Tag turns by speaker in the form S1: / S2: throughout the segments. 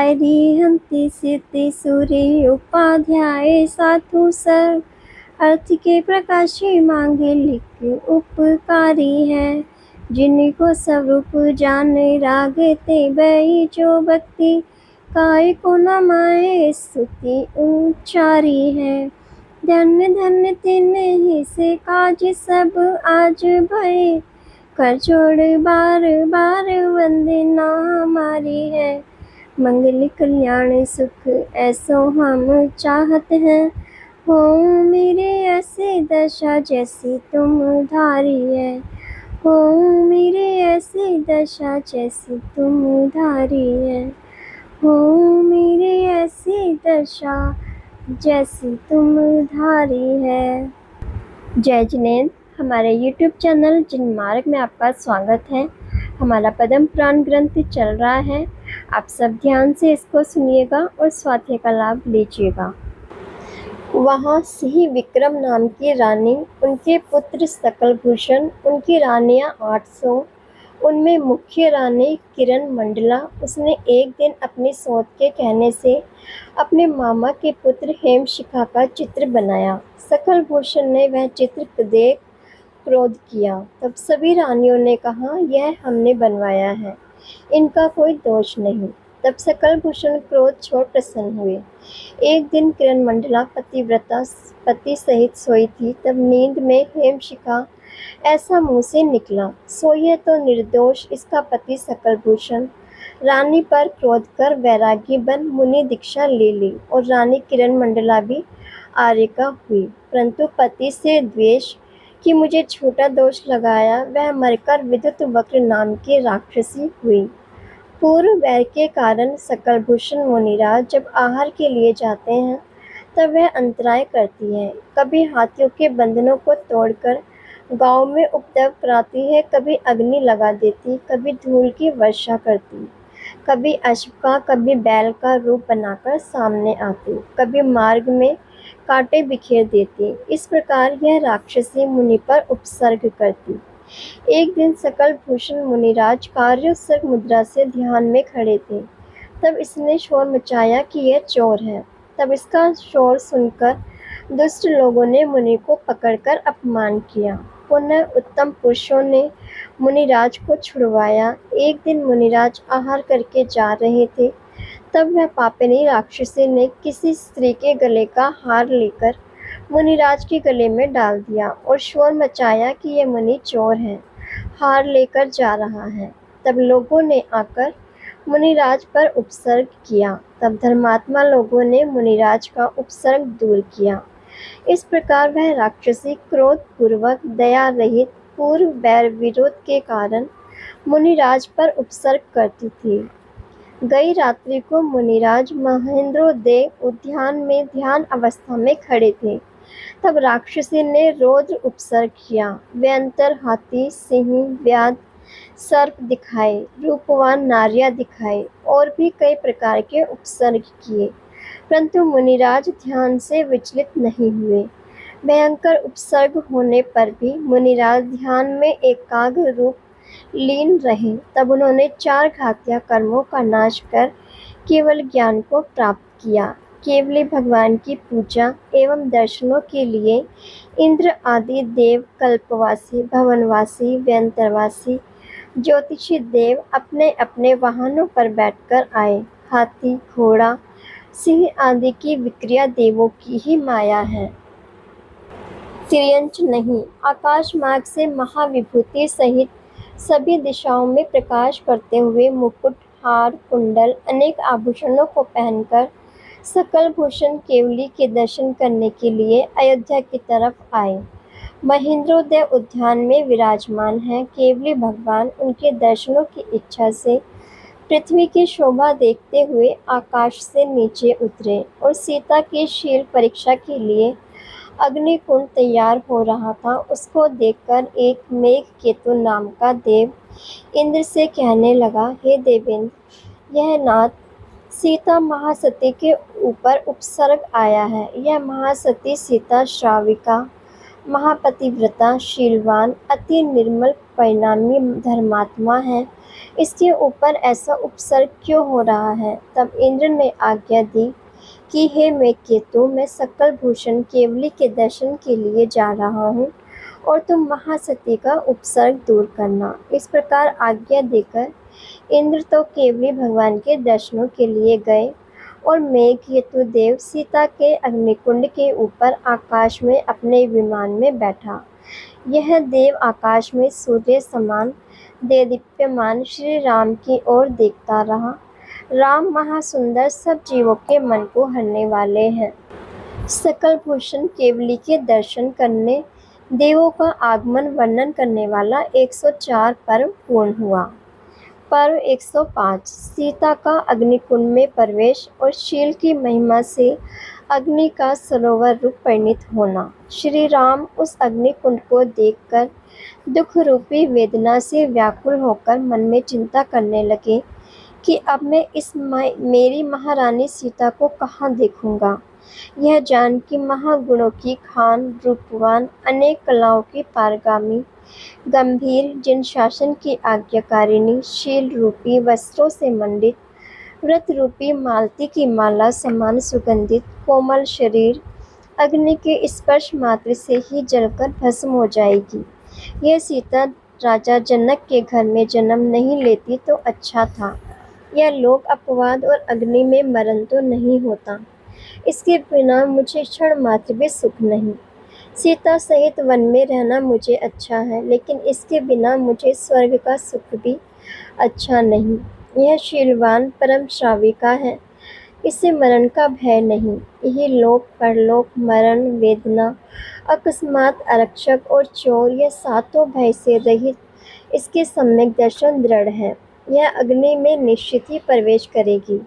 S1: Diary हंती सिद्धि सूर्य उपाध्याय साधु sir अर्थ के प्रकाशी मांगे लिख उपकारी है। जिनको स्वरूप जान रागे ते बई जो भक्ति काय को नमाए स्तुति उच्चारी है। धन्य धन्य तिन्हीं से काज सब आज भय कर जोड़ बार बार वंदना हमारी है। मंगल कल्याण सुख ऐसो हम चाहत हैं। हो मेरे ऐसे दशा जैसी तुम धारी है। हो मेरे ऐसी दशा जैसी तुम धारी है। हो मेरे ऐसी दशा जैसी तुम धारी है। जय जिनेन्द्र। हमारे YouTube चैनल जिनमार्ग में आपका स्वागत है। हमारा पद्म पुराण ग्रंथ चल रहा है। आप सब ध्यान से इसको सुनिएगा और स्वाध्याय का लाभ लीजिएगा। वहाँ सिंह विक्रम नाम की रानी, उनके पुत्र सकलभूषण, उनकी रानियाँ 800, उनमें मुख्य रानी किरण मंडला। उसने एक दिन अपनी सौत के कहने से अपने मामा के पुत्र हेमशिखा का चित्र बनाया। सकलभूषण ने वह चित्र देख क्रोध किया। तब सभी रानियों ने कहा, यह हमने बनवाया है, इनका कोई दोष नहीं। तब सकलभूषण क्रोध छोड़ प्रसन्न हुए। एक दिन किरण मंडला पतिव्रता पति सहित सोई थी। तब नींद में हेमशिखा ऐसा मुंह से निकला, सोई तो निर्दोष इसका पति सकलभूषण। रानी पर क्रोध कर वैरागी बन मुनि दीक्षा ले ली और रानी किरण मंडला भी आर्यिका हुई। परंतु पति से द्वेष कि मुझे छोटा दोष लगाया, वह मरकर विद्युत वक्र नाम की राक्षसी हुई। पूर्व वैर के कारण सकलभूषण मुनिराज जब आहार के लिए जाते हैं तब वह अंतराय करती है। कभी हाथियों के बंधनों को तोड़कर गांव में उपद्रव कराती है, कभी अग्नि लगा देती, कभी धूल की वर्षा करती, कभी अश्व का कभी बैल का रूप बनाकर सामने आती, कभी मार्ग में कांटे बिखेर देती। इस प्रकार यह राक्षसी मुनि पर उपसर्ग करती। एक दिन सकलभूषण मुनिराज कार्योत्सर्ग मुद्रा से ध्यान में खड़े थे। तब इसने शोर मचाया कि यह चोर है। तब इसका शोर सुनकर दुष्ट लोगों ने मुनि को पकड़कर अपमान किया। पुनः उत्तम पुरुषों ने मुनिराज को छुड़वाया। एक दिन मुनिराज आहार करके जा रहे थे। तब वह पापिनी राक्षसी ने किसी स्त्री के गले का हार लेकर मुनिराज के गले में डाल दिया और शोर मचाया कि यह मुनि चोर है, हार लेकर जा रहा है। तब लोगों ने आकर मुनिराज पर उपसर्ग किया। तब धर्मात्मा लोगों ने मुनिराज का उपसर्ग दूर किया। इस प्रकार वह राक्षसी क्रोध पूर्वक दया रहित पूर्व वैर विरोध के कारण मुनिराज पर उपसर्ग करती थी। गई रात्रि को मुनिराज महेंद्रोदय उद्यान में ध्यान अवस्था में खड़े थे। तब राक्षसी ने रौद्र उपसर्ग किया। वे अंतर हाथी, सिंह, व्याध, सर्प दिखाए, रूपवान नारियां दिखाई और भी कई प्रकार के उपसर्ग किए, परंतु मुनिराज ध्यान से विचलित नहीं हुए। भयंकर उपसर्ग होने पर भी मुनिराज ध्यान में एकाग्र रूप लीन रहे। तब उन्होंने 4 घातिया कर्मों का नाश कर केवल ज्ञान को प्राप्त किया। केवली भगवान की पूजा एवं दर्शनों के लिए इंद्र आदि देव, कल्पवासी, भवनवासी, व्यंतरवासी, ज्योतिषी देव अपने अपने वाहनों पर बैठकर आए। हाथी, घोड़ा, सिंह आदि की विक्रिया देवों की ही माया है, तिर्यंच नहीं। आकाश मार्ग से महाविभूति सहित सभी दिशाओं में प्रकाश करते हुए मुकुट, हार, कुंडल, अनेक आभूषणों को पहनकर सकलभूषण केवली के दर्शन करने के लिए अयोध्या की तरफ आए। महेंद्रोदय उद्यान में विराजमान है। केवली भगवान उनके दर्शनों की इच्छा से पृथ्वी की शोभा देखते हुए आकाश से नीचे उतरे और सीता की शील परीक्षा के लिए अग्निकुंड तैयार हो रहा था। उसको देखकर एक मेघ केतु नाम का देव इंद्र से कहने लगा, हे देवेंद्र, यह नाथ सीता महासती के ऊपर उपसर्ग आया है। यह महासती सीता श्राविका, महापतिव्रता, शीलवान, अति निर्मल परिणामी धर्मात्मा है। इसके ऊपर ऐसा उपसर्ग क्यों हो रहा है? तब इंद्र ने आज्ञा दी कि हे मेघकेतु, मैं सकल भूषण केवली के दर्शन के लिए जा रहा हूँ और तुम महासती का उपसर्ग दूर करना। इस प्रकार आज्ञा देकर इंद्र तो केवली भगवान के दर्शनों के लिए गए और मेघकेतु देव सीता के अग्निकुंड के ऊपर आकाश में अपने विमान में बैठा। यह देव आकाश में सूर्य समान देदीप्यमान श्री राम की ओर देखता रहा। राम महासुंदर, सब जीवों के मन को हरने वाले हैं। सकल भूषण केवली के दर्शन करने देवों का आगमन वर्णन करने वाला 104 पर्व पूर्ण हुआ। पर्व 105 सीता का अग्निकुंड में प्रवेश और शील की महिमा से अग्नि का सरोवर रूप परिणित होना। श्री राम उस अग्निकुंड को देखकर दुख रूपी वेदना से व्याकुल होकर मन में चिंता करने लगे कि अब मैं मेरी महारानी सीता को कहाँ देखूंगा। यह जान कि महागुणों की खान, रूपवान, अनेक कलाओं की पारगामी, गंभीर, जिन शासन की आज्ञाकारिणी, शील रूपी वस्त्रों से मंडित, व्रत रूपी मालती की माला समान सुगंधित, कोमल शरीर अग्नि के स्पर्श मात्र से ही जलकर भस्म हो जाएगी। यह सीता राजा जनक के घर में जन्म नहीं लेती तो अच्छा था। यह लोक अपवाद और अग्नि में मरण तो नहीं होता। इसके बिना मुझे क्षण मात्र भी सुख नहीं। सीता सहित वन में रहना मुझे अच्छा है, लेकिन इसके बिना मुझे स्वर्ग का सुख भी अच्छा नहीं। यह शीलवान परम श्राविका है, इसे मरण का भय नहीं। यही लोक परलोक, मरण, वेदना, अकस्मात, आरक्षक और चोर, यह सातों भय से रहित इसके सम्यक दर्शन दृढ़ है। यह अग्नि में निश्चित ही प्रवेश करेगी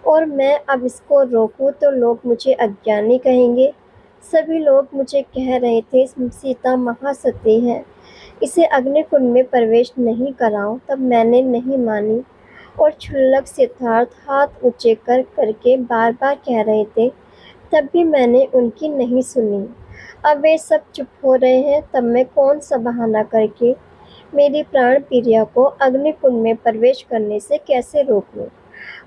S1: और मैं अब इसको रोकूं तो लोग मुझे अज्ञानी कहेंगे। सभी लोग मुझे कह रहे थे सीता महासती है, इसे अग्निकुंड में प्रवेश नहीं कराओ। तब मैंने नहीं मानी और क्षुल्लक सिद्धार्थ हाथ ऊंचे करके बार बार कह रहे थे, तब भी मैंने उनकी नहीं सुनी। अब वे सब चुप हो रहे हैं, तब मैं कौन सा बहाना करके मेरी प्राण प्रिया को अग्निकुंड में प्रवेश करने से कैसे रोक लूं?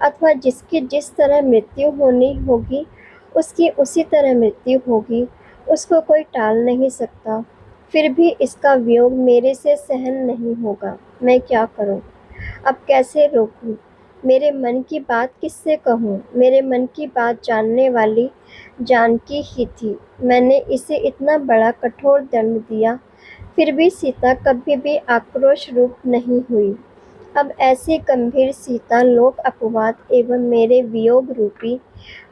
S1: अथवा जिसकी जिस तरह मृत्यु होनी होगी उसकी उसी तरह मृत्यु होगी, उसको कोई टाल नहीं सकता। फिर भी इसका वियोग मेरे से सहन नहीं होगा। मैं क्या करूं? अब कैसे रोकूं? मेरे मन की बात किससे कहूं? मेरे मन की बात जानने वाली जानकी ही थी। मैंने इसे इतना बड़ा कठोर दंड दिया, फिर भी सीता कभी भी आक्रोश रूप नहीं हुई। अब ऐसी गंभीर सीता लोक अपवाद एवं मेरे वियोग रूपी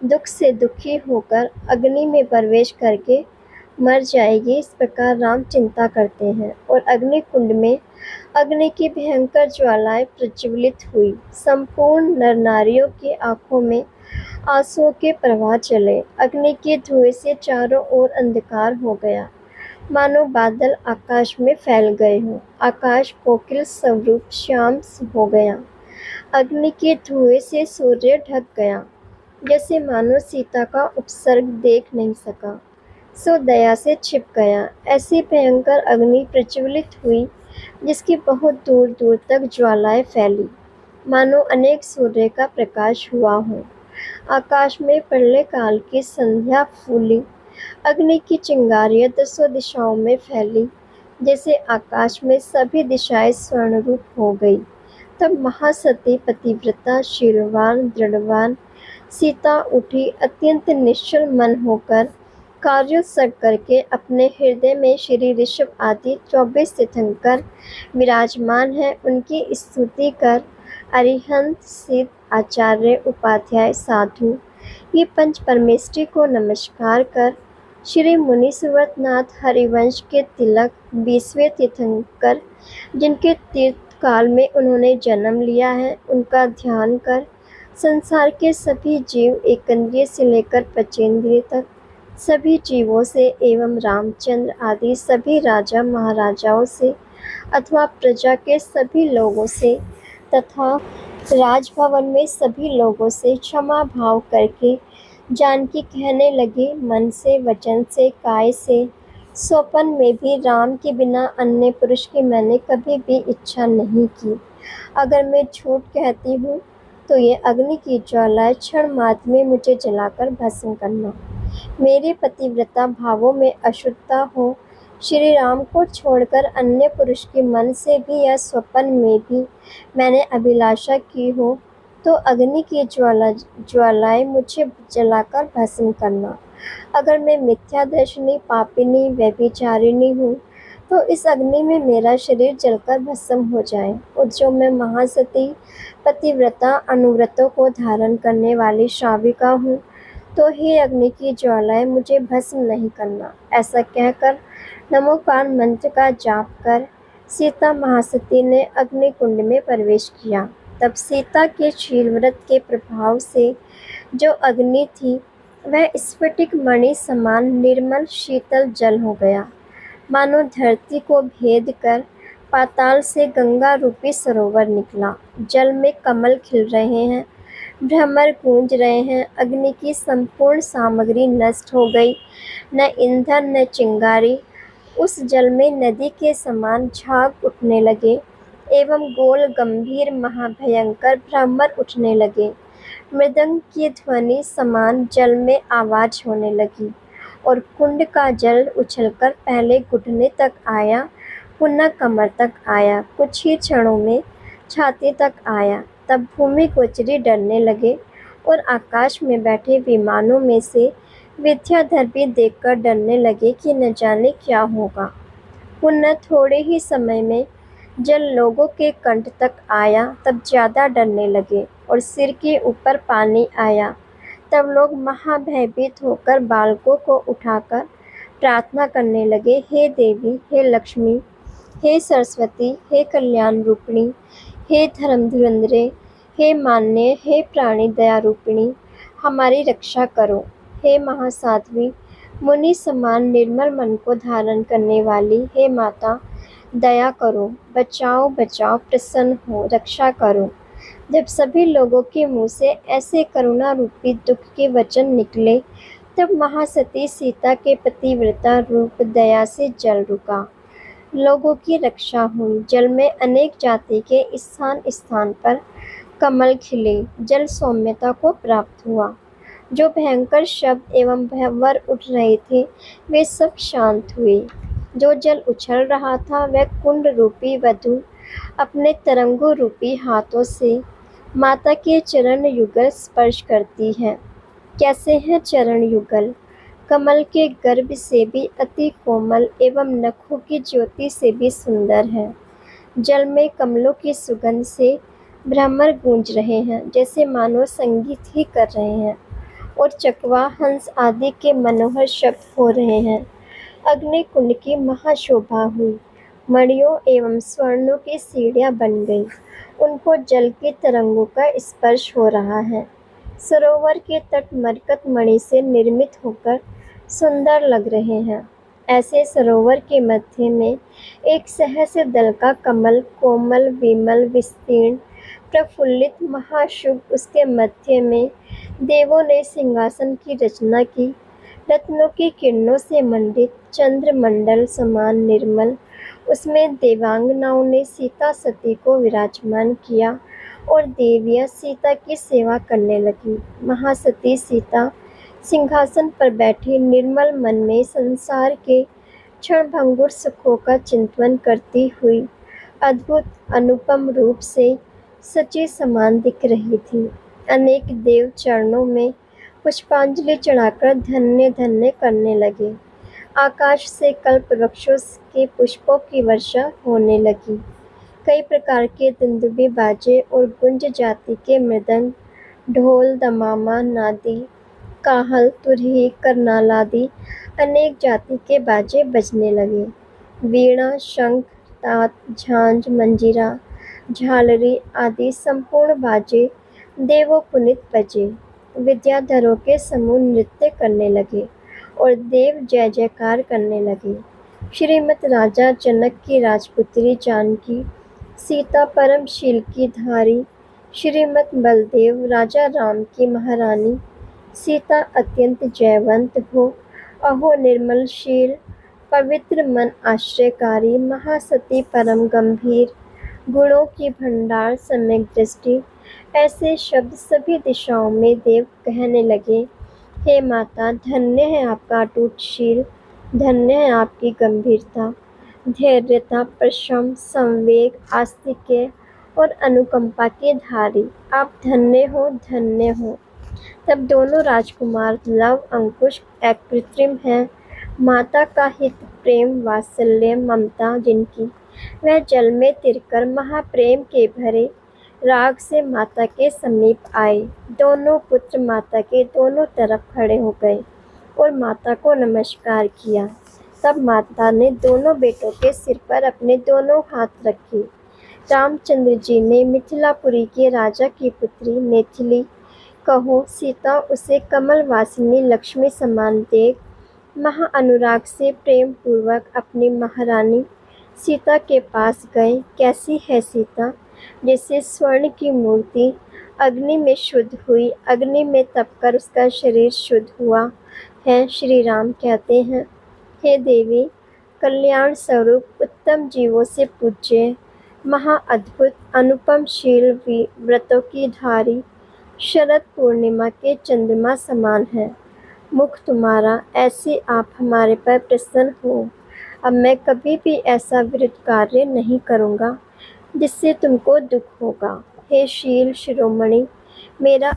S1: दुख से दुखी होकर अग्नि में प्रवेश करके मर जाएगी, इस प्रकार राम चिंता करते हैं। और अग्नि कुंड में अग्नि की भयंकर ज्वालाएं प्रज्वलित हुई। संपूर्ण नर नारियों की आंखों में आंसुओं के प्रवाह चले। अग्नि के धुएं से चारों ओर अंधकार हो गया, मानो बादल आकाश में फैल गए हों। आकाश कोकिल स्वरूप श्याम हो गया। अग्नि के धुएं से सूर्य ढक गया, जैसे मानो सीता का उपसर्ग देख नहीं सका, सो दया से छिप गया। ऐसी भयंकर अग्नि प्रज्वलित हुई जिसकी बहुत दूर दूर तक ज्वालाएं फैली, मानो अनेक सूर्य का प्रकाश हुआ हो। आकाश में प्रलय काल की संध्या फूली। अग्नि की चिंगारियां दसों दिशाओं में फैली, जैसे आकाश में सभी दिशाएं स्वर्णरूप हो गई। तब महासती पतिव्रता शीलवान दृढ़वान सीता उठी, अत्यंत निश्चल मन होकर कार्योत्सर्ग करके अपने हृदय में श्री ऋषभ आदि 24 तीर्थंकर विराजमान है, उनकी स्तुति कर अरिहंत सिद्ध आचार्य उपाध्याय साधु ये पंच परमेष्ठी को नमस्कार कर श्री मुनि सुव्रतनाथ हरिवंश के तिलक 20वें तीर्थंकर जिनके तीर्थ काल में उन्होंने जन्म लिया है, उनका ध्यान कर संसार के सभी जीव एकंद्रिय से लेकर पचेंद्रिय तक सभी जीवों से एवं रामचंद्र आदि सभी राजा महाराजाओं से अथवा प्रजा के सभी लोगों से तथा राजभवन में सभी लोगों से क्षमा भाव करके जानकी कहने लगी, मन से, वचन से, काय से, स्वप्न में भी राम के बिना अन्य पुरुष की मैंने कभी भी इच्छा नहीं की। अगर मैं झूठ कहती हूँ तो ये अग्नि की ज्वालाएं क्षण मात्र में मुझे जलाकर भस्म करना। मेरे पतिव्रता भावों में अशुद्धता हो, श्री राम को छोड़कर अन्य पुरुष के मन से भी या स्वप्न में भी मैंने अभिलाषा की हो तो अग्नि की ज्वालाएं मुझे जलाकर भस्म करना। अगर मैं मिथ्यादर्शिनी, पापिनी, व्यभिचारिणी हूँ तो इस अग्नि में मेरा शरीर जलकर भस्म हो जाए। और जो मैं महासती, पतिव्रता, अनुव्रतों को धारण करने वाली श्राविका हूँ तो हे अग्नि की ज्वालाएं मुझे भस्म नहीं करना। ऐसा कहकर नमोकार मंत्र का जाप कर सीता महासती ने अग्निकुंड में प्रवेश किया। तब सीता के शील व्रत के प्रभाव से जो अग्नि थी वह स्फटिक मणि समान निर्मल शीतल जल हो गया, मानो धरती को भेद कर पाताल से गंगा रूपी सरोवर निकला। जल में कमल खिल रहे हैं, भ्रमर गूंज रहे हैं, अग्नि की संपूर्ण सामग्री नष्ट हो गई, न ईंधन न चिंगारी। उस जल में नदी के समान झाग उठने लगे एवं गोल गंभीर महाभयंकर भ्रमर उठने लगे। मृदंग की ध्वनि समान जल में आवाज होने लगी और कुंड का जल उछलकर पहले घुटने तक आया, पुनः कमर तक आया, कुछ ही क्षणों में छाती तक आया। तब भूमि गोचरी डरने लगे और आकाश में बैठे विमानों में से विद्याधर भी देखकर डरने लगे कि न जाने क्या होगा। पुनः थोड़े ही समय में जल लोगों के कंठ तक आया, तब ज्यादा डरने लगे और सिर के ऊपर पानी आया। तब लोग महाभयभीत होकर बालकों को उठाकर प्रार्थना करने लगे, हे देवी, हे लक्ष्मी, हे सरस्वती, हे कल्याण रूपिणी, हे धर्म धुरंधरे, हे मान्य, हे प्राणी दया रूपिणी, हमारी रक्षा करो। हे महासाध्वी, मुनि समान निर्मल मन को धारण करने वाली, हे माता, दया करो, बचाओ बचाओ, प्रसन्न हो, रक्षा करो। जब सभी लोगों के मुंह से ऐसे करुणा रूपी दुख के वचन निकले तब महासती सीता के पतिव्रता रूप दया से जल रुका। लोगों की रक्षा हुई। जल में अनेक जाति के स्थान स्थान पर कमल खिले, जल सौम्यता को प्राप्त हुआ। जो भयंकर शब्द एवं भंवर उठ रहे थे वे सब शांत हुए। जो जल उछल रहा था वह कुंड रूपी वधु अपने तरंगों रूपी हाथों से माता के चरण युगल स्पर्श करती है। कैसे हैं चरण युगल? कमल के गर्भ से भी अति कोमल एवं नखों की ज्योति से भी सुंदर है। जल में कमलों की सुगंध से भ्रमर गूंज रहे हैं, जैसे मानो संगीत ही कर रहे हैं, और चकवा, हंस आदि के मनोहर शब्द हो रहे हैं। अग्निकुंड की महाशोभा हुई। मणियों एवं स्वर्णों की सीढ़ियां बन गई, उनको जल की तरंगों का स्पर्श हो रहा है। सरोवर के तट मरकत मणि से निर्मित होकर सुंदर लग रहे हैं। ऐसे सरोवर के मध्य में एक सहस्र दल का कमल, कोमल, विमल, विस्तीर्ण, प्रफुल्लित, महाशुभ, उसके मध्य में देवों ने सिंहासन की रचना की। रत्नों की किरणों से मंडित चंद्रमंडल समान निर्मल, उसमें देवांगनाओं ने सीता सती को विराजमान किया और देवियां सीता की सेवा करने लगी। महासती सीता सिंहासन पर बैठी निर्मल मन में संसार के क्षणभंगुर सुखों का चिंतन करती हुई अद्भुत अनुपम रूप से सची समान दिख रही थी। अनेक देव चरणों में पुष्पांजलि चढ़ाकर धन्य धन्य करने लगे। आकाश से कल्प वृक्षों के पुष्पों की वर्षा होने लगी। कई प्रकार के दुंदुभी बाजे और गुंज जाति के मृदंग, ढोल, दमामा, नादी, काहल, तुरही, करनाल आदि अनेक जाति के बाजे बजने लगे। वीणा, शंख, तात, झांझ, मंजीरा, झालरी आदि संपूर्ण बाजे देवोपुनीत बजे। विद्याधरों के समूह नृत्य करने लगे और देव जय जयकार करने लगे। श्रीमत राजा जनक की राजपुत्री जानकी, सीता परम शील की धारी, श्रीमत बलदेव राजा राम की महारानी, सीता अत्यंत जयवंत हो, अहो निर्मलशील, पवित्र मन आश्रयकारी, महासती परम गंभीर, गुणों की भंडार, सम्यक दृष्टि, ऐसे शब्द सभी दिशाओं में देव कहने लगे। हे माता, धन्य है आपका अटूट शील, धन्य है आपकी गंभीरता, धैर्यता, प्रशम, संवेग, आस्तिक्य और अनुकंपा के धारी। आप धन्य हो, धन्य हो। तब दोनों राजकुमार लव अंकुश एक कृत्रिम है। माता का हित, प्रेम, वात्सल्य, ममता जिनकी, वह जल में तिरकर महाप्रेम के भरे राग से माता के समीप आए। दोनों पुत्र माता के दोनों तरफ खड़े हो गए और माता को नमस्कार किया। तब माता ने दोनों बेटों के सिर पर अपने दोनों हाथ रखे। रामचंद्र जी ने मिथिलापुरी के राजा की पुत्री मैथिली कहो सीता, उसे कमल वासिनी लक्ष्मी समान देख महा अनुराग से प्रेम पूर्वक अपनी महारानी सीता के पास गए। कैसी है सीता? जैसे स्वर्ण की मूर्ति अग्नि में शुद्ध हुई, अग्नि में तपकर उसका शरीर शुद्ध हुआ है। श्री राम कहते हैं, हे देवी, कल्याण स्वरूप उत्तम जीवों से पूज्य, महा अद्भुत अनुपम शील व्रतों की धारी, शरद पूर्णिमा के चंद्रमा समान है मुख तुम्हारा, ऐसे आप हमारे पर प्रसन्न हो। अब मैं कभी भी ऐसा विरुद्ध कार्य नहीं करूँगा जिससे तुमको दुख होगा। हे शील शिरोमणि, मेरा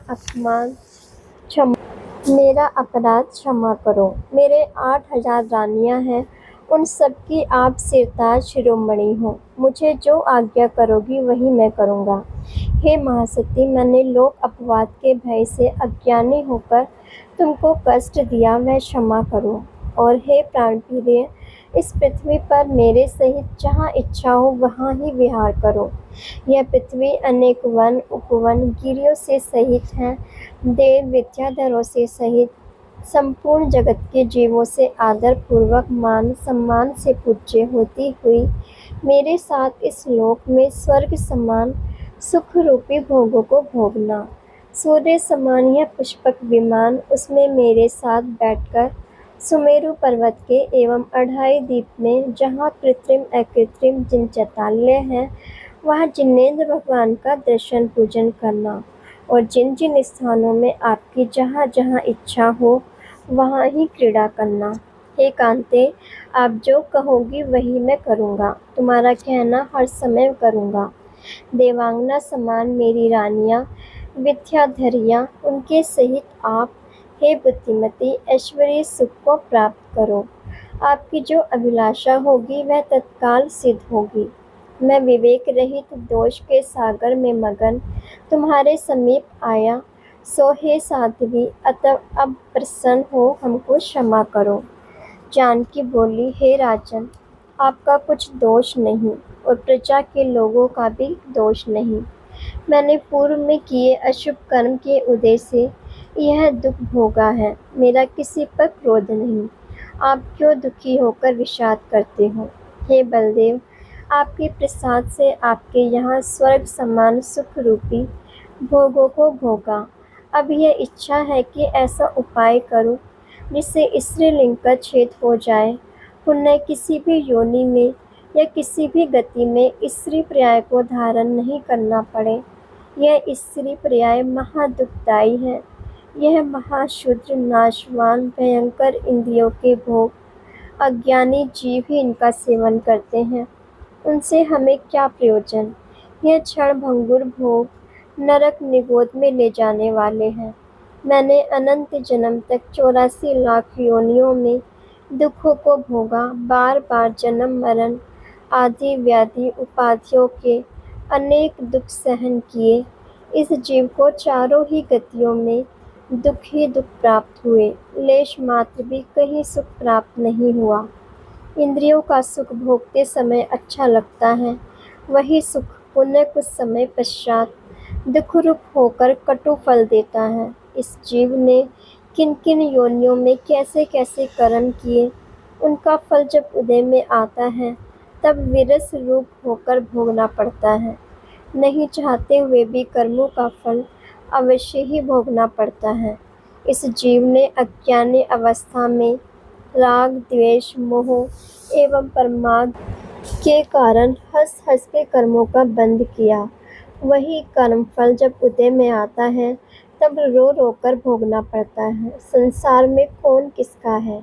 S1: अपराध क्षमा करो। मेरे 8,000 रानियां हैं, उन सबकी आप सिरताज शिरोमणि हो। मुझे जो आज्ञा करोगी वही मैं करूँगा। हे महासती, मैंने लोक अपवाद के भय से अज्ञानी होकर तुमको कष्ट दिया, वह क्षमा करो। और हे प्राणप्रिय, इस पृथ्वी पर मेरे सहित जहाँ इच्छा हो वहाँ ही विहार करो। यह पृथ्वी अनेक वन उपवन गिरियों से सहित है, देव विद्याधरों से सहित संपूर्ण जगत के जीवों से आदर पूर्वक मान सम्मान से पूज्य होती हुई मेरे साथ इस लोक में स्वर्ग समान सुख रूपी भोगों को भोगना। सूर्य समान यह पुष्पक विमान, उसमें मेरे साथ बैठकर सुमेरु पर्वत के एवं 2.5 द्वीप में जहाँ कृत्रिम अकृत्रिम जिन चैताल्य हैं वहाँ जिनेंद्र भगवान का दर्शन पूजन करना, और जिन जिन स्थानों में आपकी जहाँ जहाँ इच्छा हो वहाँ ही क्रीड़ा करना। हे कांते, आप जो कहोगी वही मैं करूँगा, तुम्हारा कहना हर समय करूँगा। देवांगना समान मेरी रानियाँ विद्याधरियाँ, उनके सहित आप हे बुद्धिमती ऐश्वर्य सुख को प्राप्त करो। आपकी जो अभिलाषा होगी वह तत्काल सिद्ध होगी। मैं विवेक रहित दोष के सागर में मगन तुम्हारे समीप आया, सो हे साध्वी, अतः अब प्रसन्न हो हमको क्षमा करो। जानकी बोली, हे राजन, आपका कुछ दोष नहीं और प्रजा के लोगों का भी दोष नहीं। मैंने पूर्व में किए अशुभ कर्म के उदय से यह दुख भोगा है, मेरा किसी पर क्रोध नहीं। आप क्यों दुखी होकर विषाद करते हो? हे बलदेव, आपके प्रसाद से आपके यहाँ स्वर्ग समान सुख रूपी भोगों को भोगा। अब यह इच्छा है कि ऐसा उपाय करूं जिससे स्त्रीलिंग का छेद हो जाए, पुनः किसी भी योनि में या किसी भी गति में स्त्री पर्याय को धारण नहीं करना पड़े। यह स्त्री पर्याय महादुखदायी है। यह महाशूद्र नाशवान भयंकर इंद्रियों के भोग अज्ञानी जीव ही इनका सेवन करते हैं। उनसे हमें क्या प्रयोजन? यह क्षण भंगुर भोग नरक निगोद में ले जाने वाले हैं। मैंने अनंत जन्म तक 84 लाख योनियों में दुखों को भोगा, बार बार जन्म मरण आदि व्याधि उपाधियों के अनेक दुख सहन किए। इस जीव को चारों ही गतियों में दुख ही दुख प्राप्त हुए, लेश मात्र भी कहीं सुख प्राप्त नहीं हुआ। इंद्रियों का सुख भोगते समय अच्छा लगता है, वही सुख पुनः कुछ समय पश्चात दुख रूप होकर कटु फल देता है। इस जीव ने किन किन योनियों में कैसे कैसे कर्म किए, उनका फल जब उदय में आता है तब विरस रूप होकर भोगना पड़ता है। नहीं चाहते हुए भी कर्मों का फल अवश्य ही भोगना पड़ता है। इस जीव ने अज्ञानी अवस्था में राग द्वेष मोह एवं प्रमाद के कारण हंस हंस के कर्मों का बंध किया। वही कर्मफल जब उदय में आता है तब रो रो कर भोगना पड़ता है। संसार में कौन किसका है?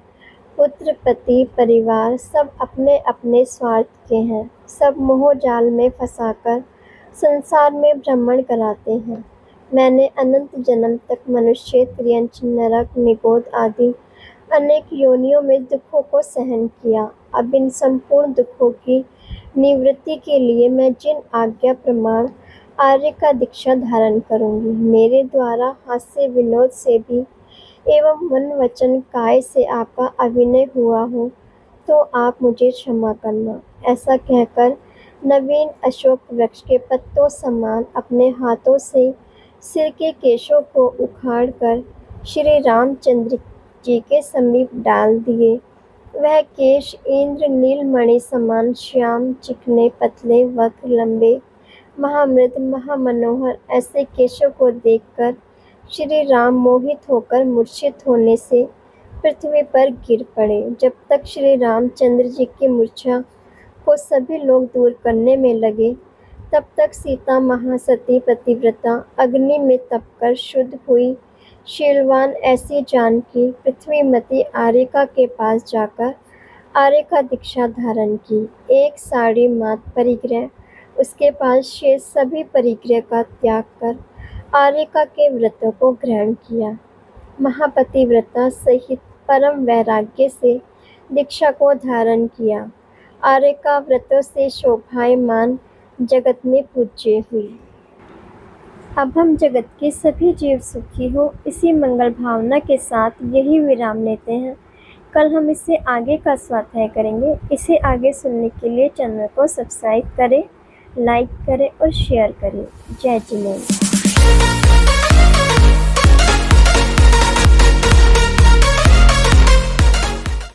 S1: पुत्र पति परिवार सब अपने अपने स्वार्थ के हैं। सब मोह जाल में फंसाकर संसार में भ्रमण कराते हैं। मैंने अनंत जन्म तक मनुष्य त्रियंच नरक निगोद आदि अनेक योनियों में दुखों को सहन किया। अब इन संपूर्ण दुखों की निवृत्ति के लिए मैं जिन आज्ञा प्रमाण आर्य का दीक्षा धारण करूंगी, मेरे द्वारा हास्य विनोद से भी एवं मन वचन काय से आपका अभिनय हुआ हो तो आप मुझे क्षमा करना। ऐसा कहकर नवीन अशोक वृक्ष के पत्तों समान अपने हाथों से सिर के केशों को उखाड़कर श्री रामचंद्र जी के समीप डाल दिए। वह केश इंद्र नीलमणि समान श्याम, चिकने, पतले, वक्र, लंबे, महामृद, महामनोहर ऐसे केशों को देखकर श्री राम मोहित होकर मूर्छित होने से पृथ्वी पर गिर पड़े। जब तक श्री रामचंद्र जी की मूर्छा को सभी लोग दूर करने में लगे, तब तक सीता महासती पतिव्रता अग्नि में तपकर शुद्ध हुई शीलवान ऐसी जानकी पृथ्वीमती आर्यका के पास जाकर आर्यका दीक्षा धारण की। एक साड़ी मात परिग्रह उसके पास शेष सभी परिग्रह का त्याग कर आर्यका के व्रतों को ग्रहण किया। महापतिव्रता सहित परम वैराग्य से दीक्षा को धारण किया। आर्यका व्रतों से शोभायमान जगत में पूज्य हुई। अब हम जगत के सभी जीव सुखी हो, इसी मंगल भावना के साथ यही विराम लेते हैं। कल हम इससे आगे का स्वाध्याय करेंगे। इसे आगे सुनने के लिए चैनल को सब्सक्राइब करें, लाइक करें और शेयर करें। जय जिनेन्द्र।